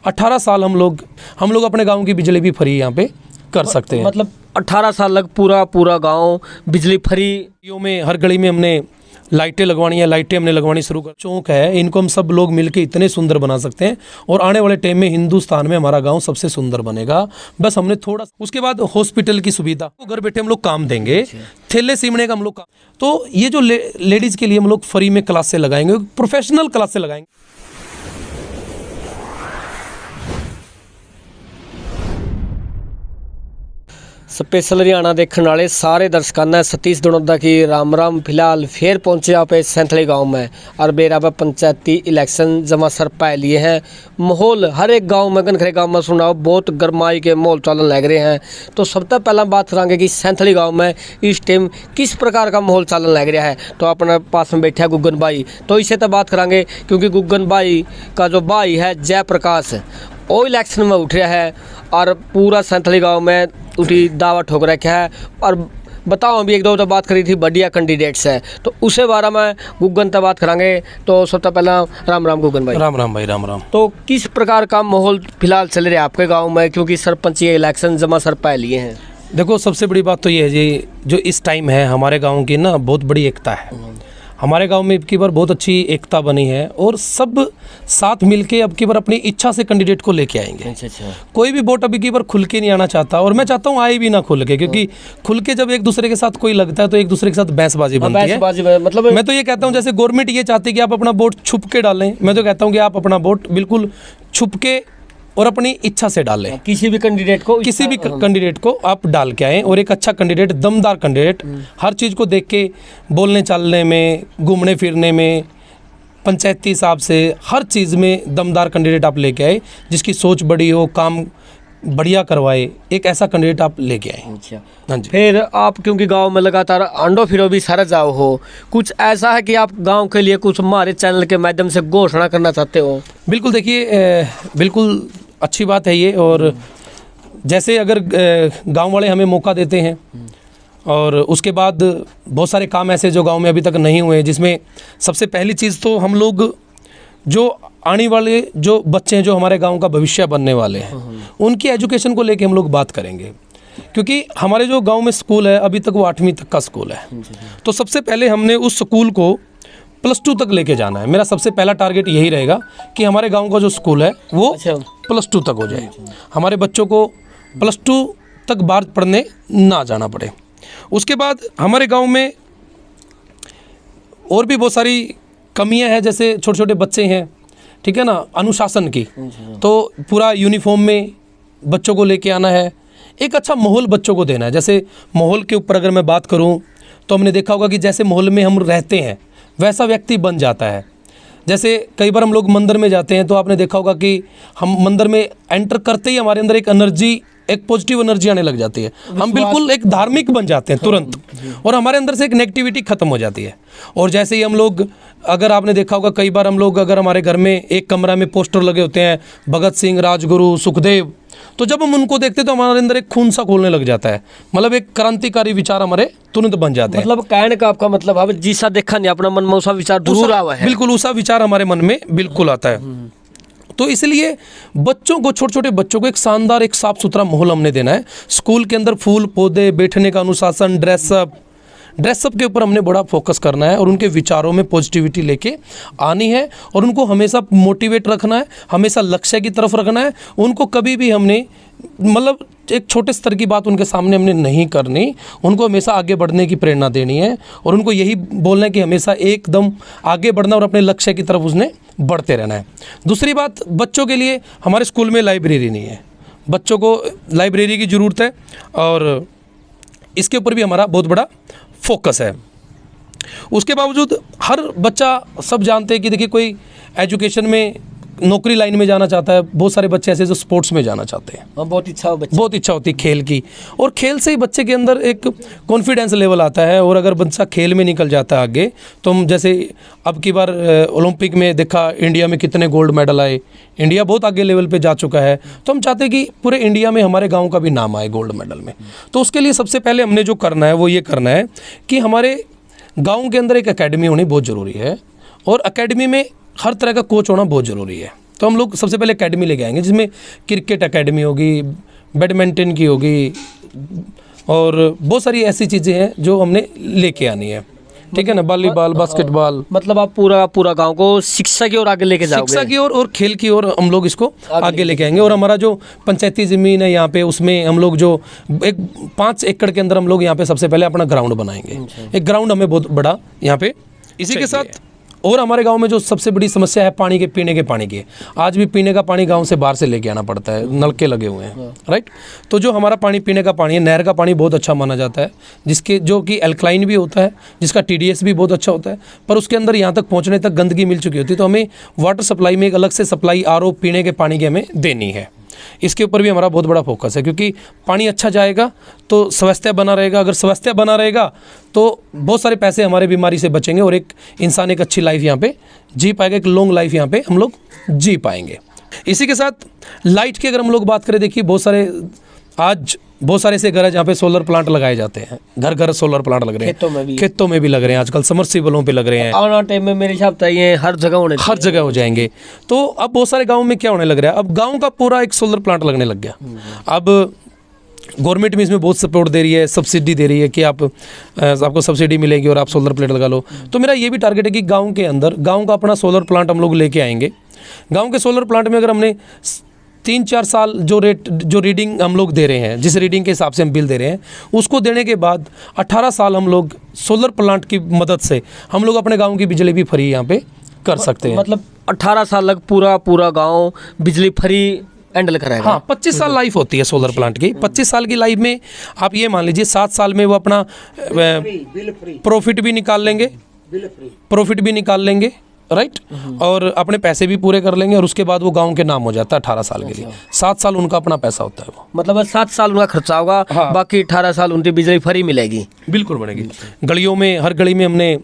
18 साल हम लोग अपने गांव की बिजली भी फ्री यहाँ पे कर सकते हैं। मतलब 18 साल तक पूरा गांव बिजली फ्री में हर गली में हमने लाइटें लगवानी है, लाइटें हमने लगवानी शुरू कर। चौक है, इनको हम सब लोग मिलके इतने सुंदर बना सकते हैं और आने वाले टाइम में हिंदुस्तान में हमारा गांव सबसे सुंदर बनेगा। बस हमने थोड़ा, उसके बाद हॉस्पिटल की सुविधा, तो घर बैठे हम लोग काम देंगे, थैले सीमने का हम लोग तो ये जो लेडीज़ के लिए हम लोग फ्री में क्लास से लगाएंगे, प्रोफेशनल क्लास से लगाएंगे। स्पेशल हरियाणा देखने वाले सारे दर्शकों ने सतीश दनोदा की राम। फिलहाल फिर पहुंचे आप सैंथली गांव में और बेरा पर पंचायती इलेक्शन जमा सर पा लिए हैं। माहौल हर एक गांव में गनखरे गांव में सुनाओ बहुत गरमाई के माहौल चलन लग रहे हैं। तो सबसे पहला बात करेंगे कि सैंथली गाँव में इस टाइम किस प्रकार का माहौल चलन लग रहा है। तो अपने पास में बैठे है गुग्गन भाई, तो इससे तो बात करेंगे क्योंकि गुग्गन भाई का जो भाई है जयप्रकाश वो इलेक्शन में उठ रहा है और पूरा सैंथली गाँव में उठी दावा ठोक रखा है। और बताओ अभी एक दो तो बात करी थी बढ़िया कैंडिडेट्स है, तो उसे बारे में गुग्गन से बात करेंगे। तो सबसे पहला राम गुग्गन भाई। राम भाई, राम। तो किस प्रकार का माहौल फिलहाल चल रहा है आपके गांव में, क्योंकि सरपंची इलेक्शन जमा सर पा लिए हैं। देखो सबसे बड़ी बात तो ये है जी, जो इस टाइम है हमारे गाँव की ना बहुत बड़ी एकता है। हमारे गांव में अब की बार बहुत अच्छी एकता बनी है और सब साथ मिलके अब की बार अपनी इच्छा से कैंडिडेट को लेके आएंगे। अच्छा। कोई भी वोट अभी की बार खुल के नहीं आना चाहता और मैं चाहता हूँ आए भी ना खुल के, क्योंकि खुल के जब एक दूसरे के साथ कोई लगता है तो एक दूसरे के साथ बहसबाजी बनती है। मतलब मैं तो ये कहता हूँ जैसे गवर्नमेंट ये चाहती है कि आप अपना वोट छुप के डालें, मैं तो कहता हूँ कि आप अपना वोट बिल्कुल छुप के और अपनी इच्छा से डालें। किसी भी कैंडिडेट को आप डाल के आएँ और एक अच्छा कैंडिडेट, दमदार कैंडिडेट, हर चीज़ को देख के बोलने चालने में, घूमने फिरने में, पंचायती हिसाब से हर चीज़ में दमदार कैंडिडेट आप लेके आए, जिसकी सोच बड़ी हो, काम बढ़िया करवाए, एक ऐसा कैंडिडेट आप लेके आए। अच्छा। हाँ जी। फिर आप क्योंकि गांव में लगातार अंडो फिरो भी सारा जाओ हो, कुछ ऐसा है कि आप गांव के लिए कुछ हमारे चैनल के माध्यम से घोषणा करना चाहते हो? बिल्कुल, देखिए बिल्कुल अच्छी बात है ये। और जैसे अगर गांव वाले हमें मौका देते हैं और उसके बाद बहुत सारे काम ऐसे जो गांव में अभी तक नहीं हुए, जिसमें सबसे पहली चीज़ तो हम लोग जो आने वाले जो बच्चे हैं, जो हमारे गांव का भविष्य बनने वाले हैं, उनकी एजुकेशन को लेके हम लोग बात करेंगे। क्योंकि हमारे जो गांव में स्कूल है अभी तक वो 8वीं तक का स्कूल है, तो सबसे पहले हमने उस स्कूल को +2 तक लेके जाना है। मेरा सबसे पहला टारगेट यही रहेगा कि हमारे गांव का जो स्कूल है वो +2 तक हो जाए, हमारे बच्चों को +2 तक बाहर पढ़ने ना जाना पड़े। उसके बाद हमारे गांव में और भी बहुत सारी कमियां हैं, जैसे छोटे छोटे बच्चे हैं, ठीक है ना, अनुशासन की, तो पूरा यूनिफॉर्म में बच्चों को लेके आना है, एक अच्छा माहौल बच्चों को देना है। जैसे माहौल के ऊपर अगर मैं बात करूं तो हमने देखा होगा कि जैसे माहौल में हम रहते हैं वैसा व्यक्ति बन जाता है। जैसे कई बार हम लोग मंदिर में जाते हैं तो आपने देखा होगा कि हम मंदिर में एंटर करते ही हमारे अंदर एक एनर्जी, एक पॉजिटिव एनर्जी आने लग जाती है, हम बिल्कुल एक धार्मिक बन जाते हैं तुरंत, और हमारे अंदर से एक नेगेटिविटी खत्म हो जाती है। और जैसे ही हम लोग, अगर आपने देखा होगा कई बार हम लोग, अगर हमारे घर में एक कमरा में पोस्टर लगे होते हैं भगत सिंह, राजगुरु, सुखदेव, तो जब हम उनको देखते हैं तो हमारे अंदर एक खून सा खोलने लग जाता है, मतलब एक क्रांतिकारी विचार हमारे तुरंत बन जाते हैं। मतलब कहने का आपका मतलब है जिसा देखा नहीं अपना मन में उसा विचार जरूर आवा है। बिल्कुल, उसा विचार हमारे मन में बिल्कुल आता है। तो इसलिए बच्चों को, छोटे छोटे बच्चों को एक शानदार, एक साफ सुथरा माहौल हमने देना है। स्कूल के अंदर फूल पौधे, बैठने का अनुशासन, ड्रेसअप के ऊपर हमने बड़ा फोकस करना है और उनके विचारों में पॉजिटिविटी लेके आनी है और उनको हमेशा मोटिवेट रखना है, हमेशा लक्ष्य की तरफ रखना है। उनको कभी भी हमने, मतलब एक छोटे स्तर की बात उनके सामने हमने नहीं करनी, उनको हमेशा आगे बढ़ने की प्रेरणा देनी है और उनको यही बोलना है कि हमेशा एकदम आगे बढ़ना और अपने लक्ष्य की तरफ उसने बढ़ते रहना है। दूसरी बात, बच्चों के लिए हमारे स्कूल में लाइब्रेरी नहीं है, बच्चों को लाइब्रेरी की ज़रूरत है और इसके ऊपर भी हमारा बहुत बड़ा फोकस है। उसके बावजूद हर बच्चा, सब जानते हैं कि देखिए कोई एजुकेशन में नौकरी लाइन में जाना चाहता है, बहुत सारे बच्चे ऐसे जो स्पोर्ट्स में जाना चाहते हैं, बहुत इच्छा होती है खेल की, और खेल से ही बच्चे के अंदर एक कॉन्फिडेंस लेवल आता है। और अगर बच्चा खेल में निकल जाता है आगे, तो हम जैसे अब की बार ओलंपिक में देखा इंडिया में कितने गोल्ड मेडल आए, इंडिया बहुत आगे लेवल पे जा चुका है, तो हम चाहते हैं कि पूरे इंडिया में हमारे गाँव का भी नाम आए गोल्ड मेडल में। तो उसके लिए सबसे पहले हमने जो करना है वो ये करना है कि हमारे गाँव के अंदर एक एकेडमी होनी बहुत ज़रूरी है और एकेडमी में हर तरह का कोच होना बहुत ज़रूरी है। तो हम लोग सबसे पहले एकेडमी लेके आएंगे, जिसमें क्रिकेट एकेडमी होगी, बैडमिंटन की होगी, और बहुत सारी ऐसी चीज़ें हैं जो हमने लेके आनी है, ठीक है ना, वॉलीबॉल, बास्केटबॉल। मतलब आप पूरा गांव को शिक्षा की ओर आगे लेके जाओगे। शिक्षा की ओर और खेल की ओर हम लोग इसको आगे लेके आएंगे। और हमारा जो पंचायती ज़मीन है यहाँ पे, उसमें हम लोग जो 5 एकड़ के अंदर हम लोग यहाँ पे सबसे पहले अपना ग्राउंड बनाएंगे। एक ग्राउंड हमें बहुत बड़ा यहाँ पे। इसी के साथ और हमारे गांव में जो सबसे बड़ी समस्या है पानी के, पीने के पानी की, आज भी पीने का पानी गांव से बाहर से लेके आना पड़ता है, नलके लगे हुए हैं, राइट। तो जो हमारा पानी, पीने का पानी है, नहर का पानी बहुत अच्छा माना जाता है, जिसके जो कि एल्कलाइन भी होता है, जिसका TDS भी बहुत अच्छा होता है, पर उसके अंदर यहाँ तक पहुँचने तक गंदगी मिल चुकी होती है। तो हमें वाटर सप्लाई में एक अलग से सप्लाई RO पीने के पानी की हमें देनी है। इसके ऊपर भी हमारा बहुत बड़ा फोकस है, क्योंकि पानी अच्छा जाएगा तो स्वास्थ्य बना रहेगा। अगर स्वास्थ्य बना रहेगा तो बहुत सारे पैसे हमारे बीमारी से बचेंगे और एक इंसान एक अच्छी लाइफ यहाँ पे जी पाएगा, एक लॉन्ग लाइफ यहाँ पे हम लोग जी पाएंगे। इसी के साथ लाइट की अगर हम लोग बात करें, देखिए आज बहुत सारे ऐसे घर है जहाँ पे सोलर प्लांट लगाए जाते हैं, घर घर सोलर प्लांट लग रहे हैं, खेतों में भी लग रहे हैं, आजकल समरसीबलों पे लग रहे हैं। आने वाले टाइम में मेरे हिसाब से ये हर जगह हो जाएंगे। तो अब बहुत सारे गाँव में क्या होने लग रहा है, अब गाँव का पूरा एक सोलर प्लांट लगने लग गया। अब गवर्नमेंट भी इसमें बहुत सपोर्ट दे रही है, सब्सिडी दे रही है कि आपको सब्सिडी मिलेगी और आप सोलर प्लेट लगा लो। तो मेरा ये भी टारगेट है कि गाँव के अंदर गाँव का अपना सोलर प्लांट हम लोग लेके आएंगे। गाँव के सोलर प्लांट में अगर हमने 3-4 साल जो रीडिंग हम लोग दे रहे हैं, जिस रीडिंग के हिसाब से हम बिल दे रहे हैं, उसको देने के बाद 18 साल हम लोग सोलर प्लांट की मदद से हम लोग अपने गांव की बिजली भी फ्री यहाँ पे कर सकते हैं। मतलब 18 साल तक पूरा गांव बिजली फ्री हैंडल कराएगा। हाँ, 25 साल लाइफ होती है सोलर प्लांट की। 25 साल की लाइफ में आप ये मान लीजिए 7 साल में वो अपना प्रॉफिट भी निकाल लेंगे, राइट, और अपने पैसे भी पूरे कर लेंगे, और उसके बाद वो गांव के नाम हो जाता है 18 साल के लिए। 7 साल उनका अपना पैसा होता है वो, मतलब 7 साल उनका खर्चा होगा। हाँ। बाकी 18 साल उनकी बिजली फ्री मिलेगी। बिल्कुल बनेगी। गलियों में, हर गली में हमने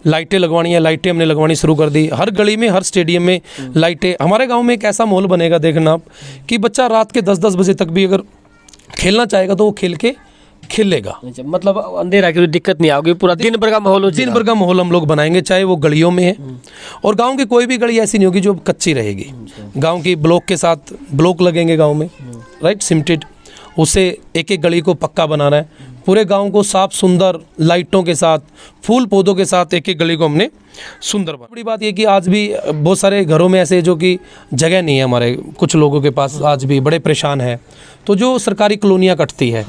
लाइटें लगवानी है, लाइटें हमने लगवानी शुरू कर दी। हर गली में, हर स्टेडियम में लाइटें। हमारे गाँव में एक ऐसा माहौल बनेगा, देखना आप, कि बच्चा रात के 10-10 बजे तक भी अगर खेलना चाहेगा तो वो खेलेगा। मतलब अंधेरा की दिक्कत नहीं आएगी, पूरा दिन भर का माहौल हम लोग बनाएंगे, चाहे वो गलियों में है। और गांव की कोई भी गली ऐसी नहीं होगी जो कच्ची रहेगी। गांव की ब्लॉक के साथ ब्लॉक लगेंगे गांव में, राइट, सिमटेड। उसे एक एक गली को पक्का बनाना है, पूरे गांव को साफ सुंदर लाइटों के साथ, फूल पौधों के साथ एक एक गली को हमने सुंदर बनाना। बड़ी बात ये कि आज भी बहुत सारे घरों में ऐसे जो कि जगह नहीं है, हमारे कुछ लोगों के पास आज भी बड़े परेशान है। तो जो सरकारी कॉलोनियाँ कटती है,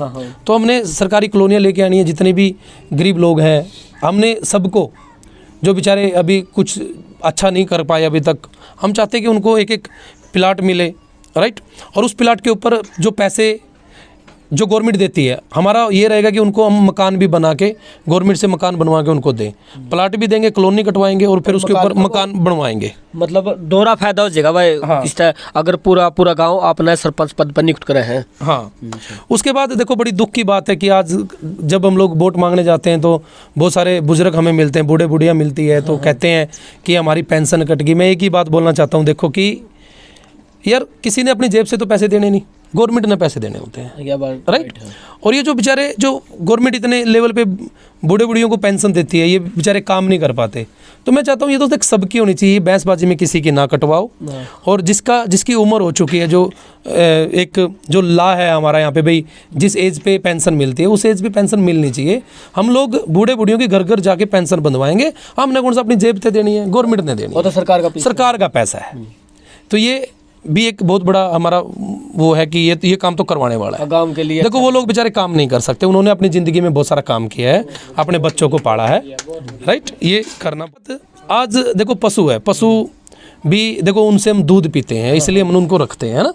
तो हमने सरकारी कॉलोनियाँ लेके आनी है। जितने भी गरीब लोग हैं, हमने सबको, जो बेचारे अभी कुछ अच्छा नहीं कर पाए अभी तक, हम चाहते हैं कि उनको एक एक प्लाट मिले, राइट। और उस प्लाट के ऊपर जो पैसे जो गवर्नमेंट देती है, हमारा ये रहेगा कि उनको हम मकान भी बना के, गवर्नमेंट से मकान बनवा के उनको दें। प्लाट भी देंगे, कॉलोनी कटवाएंगे और फिर उसके ऊपर मकान बनवाएंगे। मतलब दोहरा फायदा हो जाएगा भाई। हाँ। इस तरह अगर पूरा गांव अपना सरपंच पद पर नियुक्त करे हैं। हाँ। उसके बाद देखो, बड़ी दुख की बात है कि आज जब हम लोग वोट मांगने जाते हैं तो बहुत सारे बुजुर्ग हमें मिलते हैं, बूढ़े बुढ़िया मिलती है, तो कहते हैं कि हमारी पेंशन कट गई। मैं एक ही बात बोलना चाहता हूँ, देखो कि यार किसी ने अपनी जेब से तो पैसे देने नहीं, गवर्नमेंट ने पैसे देने होते हैं, राइट। और ये जो बेचारे, जो गवर्नमेंट इतने लेवल पे बूढ़े बुढ़ियों को पेंशन देती है, ये बेचारे काम नहीं कर पाते। तो मैं चाहता हूँ ये तो देख सबकी होनी चाहिए, बहसबाजी में किसी की ना कटवाओ। और जिसकी उम्र हो चुकी है, जो एक जो ला है हमारा यहाँ पे, भाई जिस एज पे पेंशन मिलती है उस एज पे पेंशन मिलनी चाहिए। हम लोग बूढ़े बुढ़ियों के घर घर जाके पेंशन बनवाएंगे। हमने कौन सा अपनी जेब से देनी है, गवर्नमेंट ने देनी है, तो सरकार का पैसा है। तो ये भी एक बहुत बड़ा हमारा वो है कि ये काम तो करवाने वाला है गांव के लिए। देखो वो लोग बेचारे काम नहीं कर सकते, उन्होंने अपनी ज़िंदगी में बहुत सारा काम किया है, अपने बच्चों को पाला है, राइट। ये करना। आज देखो पशु है, पशु भी देखो उनसे हम दूध पीते हैं, इसलिए हम उनको रखते हैं, है ना।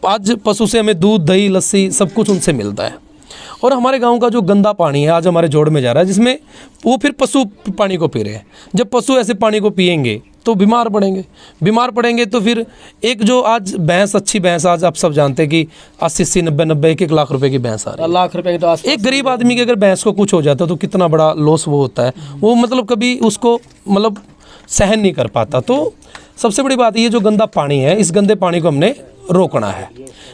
आज पशु से हमें दूध, दही, लस्सी सब कुछ उनसे मिलता है। और हमारे गांव का जो गंदा पानी है आज हमारे जोड़ में जा रहा है, जिसमें वो फिर पशु पानी को पी रहे हैं। जब पशु ऐसे पानी को पिएंगे तो बीमार पड़ेंगे। तो फिर एक जो आज भैंस, अच्छी भैंस, आज आप सब जानते हैं कि 80-80, 90-90, 1-1 लाख रुपए की भैंस आ रही है। लाख रुपए की तो एक गरीब आदमी के अगर भैंस को कुछ हो जाता है तो कितना बड़ा लॉस वो होता है, वो मतलब कभी उसको मतलब सहन नहीं कर पाता। तो सबसे बड़ी बात ये जो गंदा पानी है, इस गंदे पानी को हमने रोकना है।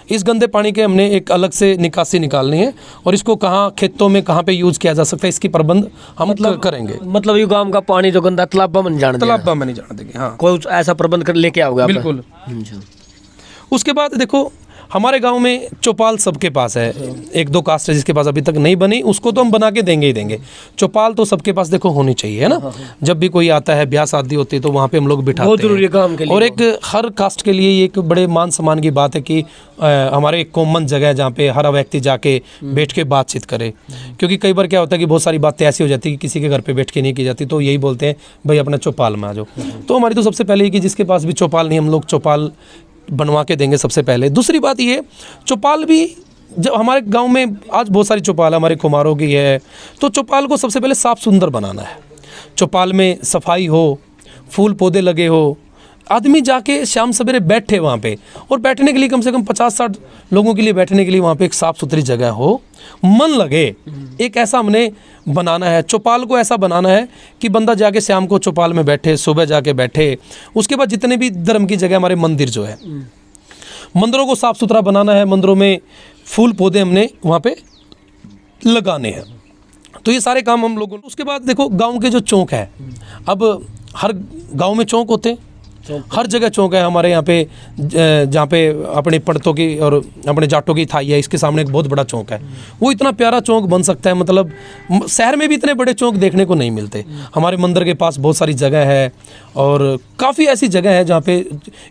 इस गंदे पानी के हमने एक अलग से निकासी निकालनी है और इसको कहाँ खेतों में कहाँ पे यूज़ किया जा सकता है, इसकी प्रबंध हम करेंगे। मतलब ये गांव का पानी जो गंदा तालाब में नहीं जाने देना। तालाब में नहीं जाने देंगे। हाँ, कोई ऐसा प्रबंध कर लेके आओगे आप? बिल्कुल। उसके बाद देखो, हमारे गांव में चौपाल सबके पास है। एक दो कास्ट है जिसके पास अभी तक नहीं बनी, उसको तो हम बना के देंगे ही देंगे। चौपाल तो सबके पास देखो होनी चाहिए, है ना। जब भी कोई आता है, ब्याह शादी होती है, तो वहाँ पे हम लोग बिठाते बहुत जरूरी है काम के हैं। लिए। और एक हर कास्ट के लिए ये एक बड़े मान सम्मान की बात है कि हमारे एक कॉमन जगह है जहाँ पे हर व्यक्ति जाके बैठ के बातचीत करे। क्योंकि कई बार क्या होता है कि बहुत सारी बातें ऐसी हो जाती है कि किसी के घर पे बैठ के नहीं की जाती, तो यही बोलते हैं भाई अपना चौपाल में आ जाओ। तो हमारी तो सबसे पहले ये कि जिसके पास भी चौपाल नहीं, हम लोग चौपाल बनवा के देंगे सबसे पहले। दूसरी बात ये, चौपाल भी जब हमारे गांव में आज बहुत सारी चौपाल हमारे कुम्हारों की है, तो चौपाल को सबसे पहले साफ़ सुंदर बनाना है। चौपाल में सफाई हो, फूल पौधे लगे हो, आदमी जाके शाम सवेरे बैठे वहाँ पे, और बैठने के लिए कम से कम 50-60 लोगों के लिए बैठने के लिए वहाँ पे एक साफ़ सुथरी जगह हो, मन लगे। एक ऐसा हमने बनाना है, चौपाल को ऐसा बनाना है कि बंदा जाके शाम को चौपाल में बैठे, सुबह जाके बैठे। उसके बाद जितने भी धर्म की जगह, हमारे मंदिर जो है, मंदिरों को साफ़ सुथरा बनाना है। मंदिरों में फूल पौधे हमने वहाँ पे लगाने हैं। तो ये सारे काम हम लोगों। उसके बाद देखो, गाँव के जो चौक है, अब हर गाँव में चौक होते हैं, हर जगह चौक है। हमारे यहाँ पे जहाँ पे अपने पड़तों की और अपने जाटों की थाई है, इसके सामने एक बहुत बड़ा चौक है। वो इतना प्यारा चौक बन सकता है, मतलब शहर में भी इतने बड़े चौक देखने को नहीं मिलते। हमारे मंदिर के पास बहुत सारी जगह है और काफ़ी ऐसी जगह है जहाँ पे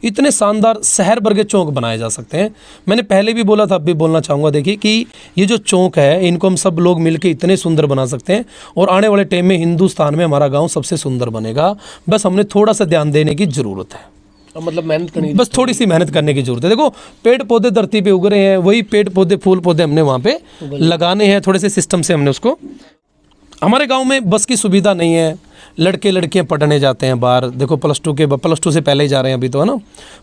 इतने शानदार शहर भर के चौक बनाए जा सकते हैं। मैंने पहले भी बोला था, अब भी बोलना चाहूँगा, देखिए कि ये जो चौक है, इनको हम सब लोग मिलकर इतने सुंदर बना सकते हैं और आने वाले टाइम में हिंदुस्तान में हमारा गाँव सबसे सुंदर बनेगा। बस हमने थोड़ा सा ध्यान देने की ज़रूरत है, मतलब मेहनत करनी, बस थोड़ी सी मेहनत करने की जरूरत है। देखो, पेड़ पौधे धरती पे उग रहे हैं, वही पेड़ पौधे फूल पौधे हमने वहाँ पे लगाने हैं। थोड़े से सिस्टम से हमने उसको। हमारे गांव में बस की सुविधा नहीं है, लड़के लड़कियां पढ़ने जाते हैं बाहर। देखो, +2 से पहले ही जा रहे हैं अभी तो, है ना।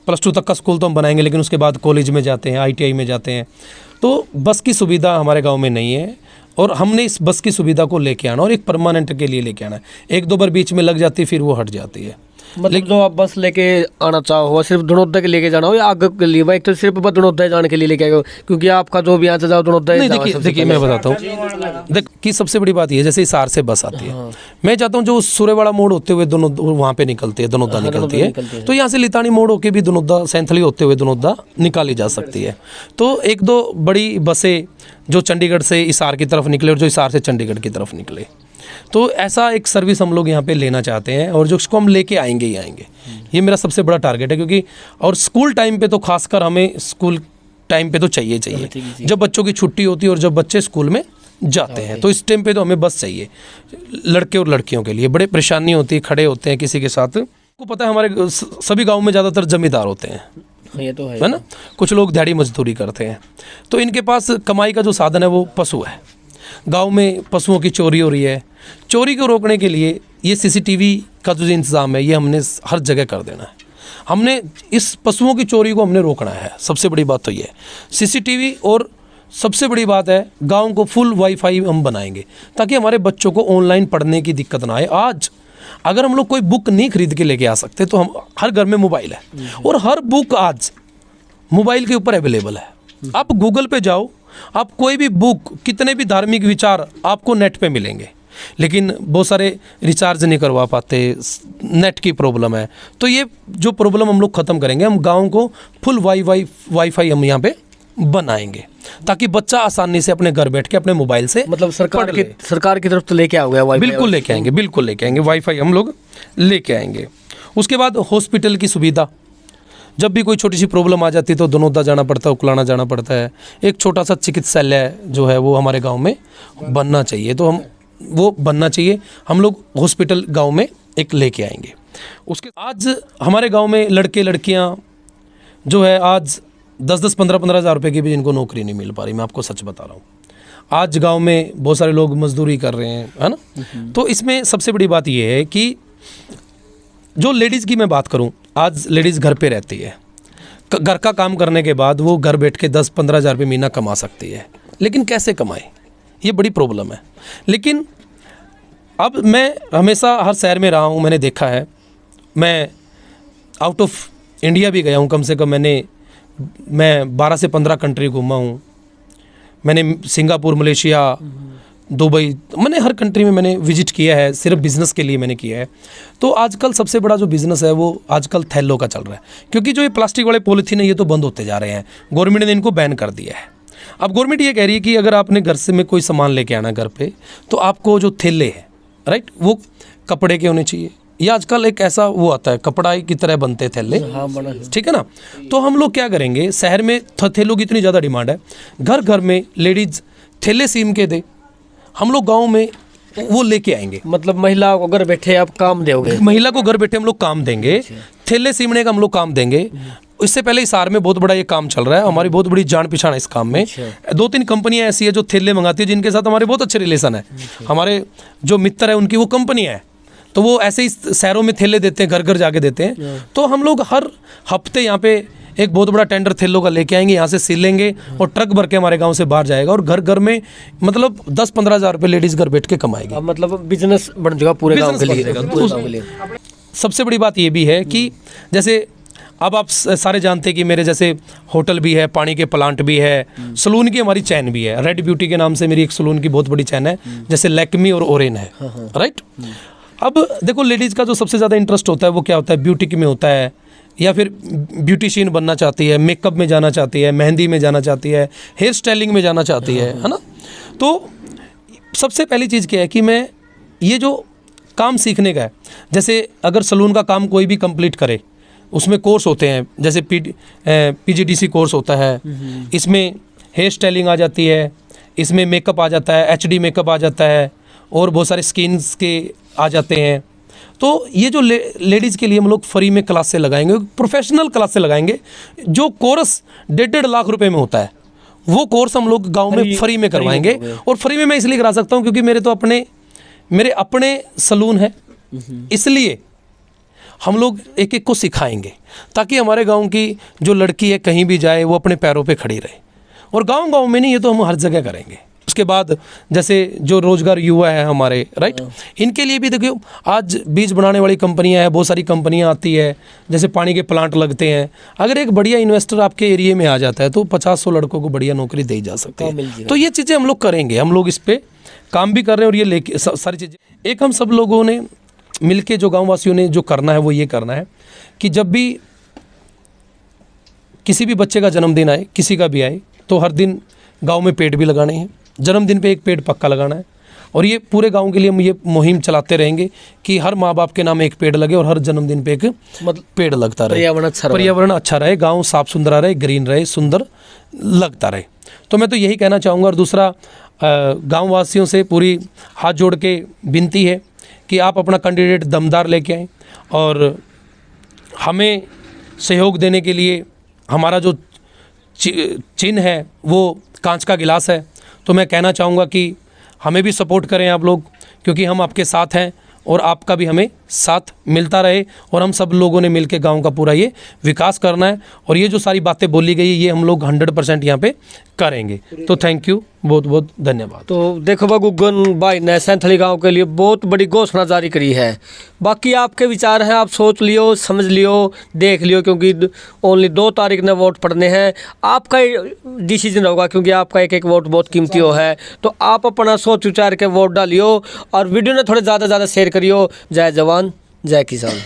+2 तक का स्कूल तो हम बनाएंगे, लेकिन उसके बाद कॉलेज में जाते हैं, ITI में जाते हैं। तो बस की सुविधा हमारे गाँव में नहीं है और हमने इस बस की सुविधा को लेके आना और एक परमानेंट के लिए लेके आना है। 1-2 बार बीच में लग जाती है, फिर वो हट जाती है। मतलब जो आप बस लेके आना चाहो, सिर्फ धनौदा के लेके जाना हो या आगे के लिए? एक तो सिर्फ बस धनौदा जाने के लिए लेके आए, क्योंकि आपका जो भी यहाँ से जाओ धनौदा। नहीं, देखिए मैं बताता हूँ। देख कि सबसे बड़ी बात ये, जैसे हिसार से बस आती है, मैं चाहता हूँ जो सूर्यवाड़ा मोड़ होते हुए दोनों वहाँ पे निकलती है, धनौदा निकलती है, तो यहाँ से लितानी मोड़ होके भी धनौदा, सैंथली होते हुए धनौदा निकाली जा सकती है। तो 1-2 बड़ी बसें जो चंडीगढ़ से हिसार की तरफ निकले और जो हिसार से चंडीगढ़ की तरफ निकले, तो ऐसा एक सर्विस हम लोग यहाँ पे लेना चाहते हैं और जो उसको हम लेके आएंगे ही आएंगे। ये मेरा सबसे बड़ा टारगेट है, क्योंकि और स्कूल टाइम पे तो खासकर हमें स्कूल टाइम पे तो चाहिए, जब बच्चों की छुट्टी होती है और जब बच्चे स्कूल में जाते हैं, तो इस टाइम पे तो हमें बस चाहिए। लड़के और लड़कियों के लिए बड़े परेशानी होती है, खड़े होते हैं किसी के साथ। आपको पता है हमारे सभी गाँव में ज़्यादातर जमींदार होते हैं, ये तो है ना। कुछ लोग दिहाड़ी मजदूरी करते हैं, तो इनके पास कमाई का जो साधन है वो पशु है। गांव में पशुओं की चोरी हो रही है, चोरी को रोकने के लिए ये CCTV का जो इंतज़ाम है, ये हमने हर जगह कर देना है। हमने इस पशुओं की चोरी को हमने रोकना है। सबसे बड़ी बात तो ये है CCTV, और सबसे बड़ी बात है गांव को फुल वाईफाई हम बनाएंगे ताकि हमारे बच्चों को ऑनलाइन पढ़ने की दिक्कत ना आए। आज अगर हम लोग कोई बुक नहीं खरीद के लेके आ सकते, तो हम हर घर में मोबाइल है और हर बुक आज मोबाइल के ऊपर अवेलेबल है। आप गूगल पे जाओ, आप कोई भी बुक, कितने भी धार्मिक विचार आपको नेट पे मिलेंगे, लेकिन बहुत सारे रिचार्ज नहीं करवा पाते, नेट की प्रॉब्लम है। तो ये जो प्रॉब्लम हम लोग ख़त्म करेंगे, हम गांव को फुल वाईफाई हम यहाँ पे बनाएंगे ताकि बच्चा आसानी से अपने घर बैठ के अपने मोबाइल से, मतलब सरकार की तरफ तो लेके आओगे वाईफाई? बिल्कुल लेके आएंगे, बिल्कुल लेके आएंगे, वाईफाई हम लोग लेके आएंगे। उसके बाद हॉस्पिटल की सुविधा, जब भी कोई छोटी सी प्रॉब्लम आ जाती है तो धनौदा जाना पड़ता है, उकलाना जाना पड़ता है। एक छोटा सा चिकित्सालय जो है वो हमारे गांव में बनना चाहिए, तो हम वो बनना चाहिए। हम लोग हॉस्पिटल गांव में एक लेके आएंगे। उसके आज हमारे गांव में लड़के लड़कियां जो है आज 10-10, 15-15 हज़ार रुपये की भी इनको नौकरी नहीं मिल पा रही। मैं आपको सच बता रहा हूँ, आज गाँव में बहुत सारे लोग मजदूरी कर रहे हैं, है ना। तो इसमें सबसे बड़ी बात यह है कि जो लेडीज़ की मैं बात करूं, आज लेडीज़ घर पे रहती है, घर का काम करने के बाद वो घर बैठ के 10-15 हज़ार रुपये महीना कमा सकती है, लेकिन कैसे कमाए, ये बड़ी प्रॉब्लम है। लेकिन अब मैं हमेशा हर शहर में रहा हूं, मैंने देखा है, मैं आउट ऑफ इंडिया भी गया हूं, कम से कम मैंने मैं 12 से 15 कंट्री घूमा हूँ। मैंने सिंगापुर, मलेशिया, दुबई, मैंने हर कंट्री में मैंने विजिट किया है, सिर्फ बिज़नेस के लिए मैंने किया है। तो आजकल सबसे बड़ा जो बिज़नेस है वो आजकल थैलों का चल रहा है, क्योंकि जो ये प्लास्टिक वाले पॉलीथीन है ये तो बंद होते जा रहे हैं, गवर्नमेंट ने इनको बैन कर दिया है। अब गवर्नमेंट ये कह रही है कि अगर आपने घर से में कोई सामान लेके आना घर पे, तो आपको जो थैले हैं, राइट, वो कपड़े के होने चाहिए। ये आजकल एक ऐसा वो आता है, कपड़ा की तरह बनते थैले, हाँ बना है। ठीक है ना। तो हम लोग क्या करेंगे, शहर में थैलों की इतनी ज़्यादा डिमांड है, घर घर में लेडीज़ थैले सीम के दे, हम लोग गांव में वो लेके आएंगे। मतलब महिला को घर बैठे आप काम दोगे? महिला को घर बैठे हम लोग काम देंगे, थैले सीमने का हम लोग काम देंगे। इससे पहले हिसार में बहुत बड़ा ये काम चल रहा है, हमारी बहुत बड़ी जान पहचान है इस काम में। 2-3 कंपनियां ऐसी है जो थैले मंगाती है, जिनके साथ हमारे बहुत अच्छे रिलेशन है। हमारे जो मित्र है उनकी वो कंपनियां है, तो वो ऐसे ही शहरों में थैले देते हैं, घर घर जाके देते हैं। तो हम लोग हर हफ्ते यहाँ पे एक बहुत बड़ा टेंडर थैलों का लेके आएंगे, यहाँ से सिलेंगे और ट्रक भर के हमारे गांव से बाहर जाएगा, और घर घर में मतलब 10-15 हज़ार रुपये लेडीज़ घर बैठ के कमाएगी। अब मतलब बिजनेस बन जाएगा पूरे गांव के लिए। पूरे गांव के लिए। सबसे बड़ी बात ये भी है कि जैसे अब आप सारे जानते हैं कि मेरे जैसे होटल भी है, पानी के प्लांट भी है, सलून की हमारी चैन भी है। रेड ब्यूटी के नाम से मेरी एक सलून की बहुत बड़ी चैन है, जैसे लैक्मी और ओरेन है, राइट। अब देखो, लेडीज़ का जो सबसे ज़्यादा इंटरेस्ट होता है वो क्या होता है, ब्यूटी में होता है, या फिर ब्यूटिशियन बनना चाहती है, मेकअप में जाना चाहती है, मेहंदी में जाना चाहती है, हेयर स्टाइलिंग में जाना चाहती है ना। तो सबसे पहली चीज़ क्या है कि मैं ये जो काम सीखने का है, जैसे अगर सलून का काम कोई भी कंप्लीट करे, उसमें कोर्स होते हैं, जैसे PGDC कोर्स होता है, इसमें हेयर स्टाइलिंग आ जाती है, इसमें मेकअप आ जाता है, HD मेकअप आ जाता है, और बहुत सारे स्किन्स के आ जाते हैं। तो ये जो लेडीज़ के लिए हम लोग फ्री में क्लासें लगाएंगे, प्रोफेशनल क्लासें लगाएंगे, जो कोर्स 1.5 लाख रुपए में होता है, वो कोर्स हम लोग गांव में फ्री में करवाएंगे। और फ्री में मैं इसलिए करा सकता हूँ क्योंकि मेरे अपने सलून है, इसलिए हम लोग एक एक को सिखाएंगे, ताकि हमारे गांव की जो लड़की है कहीं भी जाए वो अपने पैरों पे खड़ी रहे। और गांव में नहीं, ये तो हम हर जगह करेंगे। उसके बाद जैसे जो रोजगार युवा है हमारे, राइट, इनके लिए भी देखियो, आज बीज बनाने वाली कंपनियां हैं, बहुत सारी कंपनियां आती है, जैसे पानी के प्लांट लगते हैं। अगर एक बढ़िया इन्वेस्टर आपके एरिया में आ जाता है तो 50-100 लड़कों को बढ़िया नौकरी दी जा सकती है। तो ये चीज़ें हम लोग करेंगे, हम लोग इस पर काम भी कर रहे हैं। और ये लेके सारी चीज़ें एक हम सब लोगों ने मिलके, जो गाँव वासियों ने जो करना है वो ये करना है कि जब भी किसी भी बच्चे का जन्मदिन आए, किसी का भी आए, तो हर दिन गाँव में पेड़ भी लगाने हैं। जन्मदिन पे एक पेड़ पक्का लगाना है, और ये पूरे गांव के लिए हम ये मुहिम चलाते रहेंगे कि हर माँ बाप के नाम एक पेड़ लगे और हर जन्मदिन पे एक पेड़ लगता रहे, पर्यावरण अच्छा रहे, गांव साफ सुथरा रहे, ग्रीन रहे, सुंदर लगता रहे। तो मैं तो यही कहना चाहूँगा। और दूसरा, गांव वासियों से पूरी हाथ जोड़ के विनती है कि आप अपना कैंडिडेट दमदार लेके आएँ, और हमें सहयोग देने के लिए हमारा जो चिन्ह है वो कांच का गिलास है। तो मैं कहना चाहूँगा कि हमें भी सपोर्ट करें आप लोग, क्योंकि हम आपके साथ हैं, और आपका भी हमें साथ मिलता रहे, और हम सब लोगों ने मिलकर गांव का पूरा ये विकास करना है। और ये जो सारी बातें बोली गई ये हम लोग 100% यहाँ पे करेंगे। तो थैंक यू, बहुत बहुत धन्यवाद। तो देखो बा, गुग्गन भाई ने सैंथली गांव के लिए बहुत बड़ी घोषणा जारी करी है। बाकी आपके विचार हैं, आप सोच लियो, समझ लियो, देख लियो, क्योंकि ओनली 2 तारीख ने वोट पड़ने हैं। आपका डिसीजन होगा, क्योंकि आपका एक वोट बहुत कीमती हो है। तो आप अपना सोच विचार के वोट डालियो, और वीडियो ने थोड़े ज़्यादा शेयर करियो। जय जवान, जय किसान।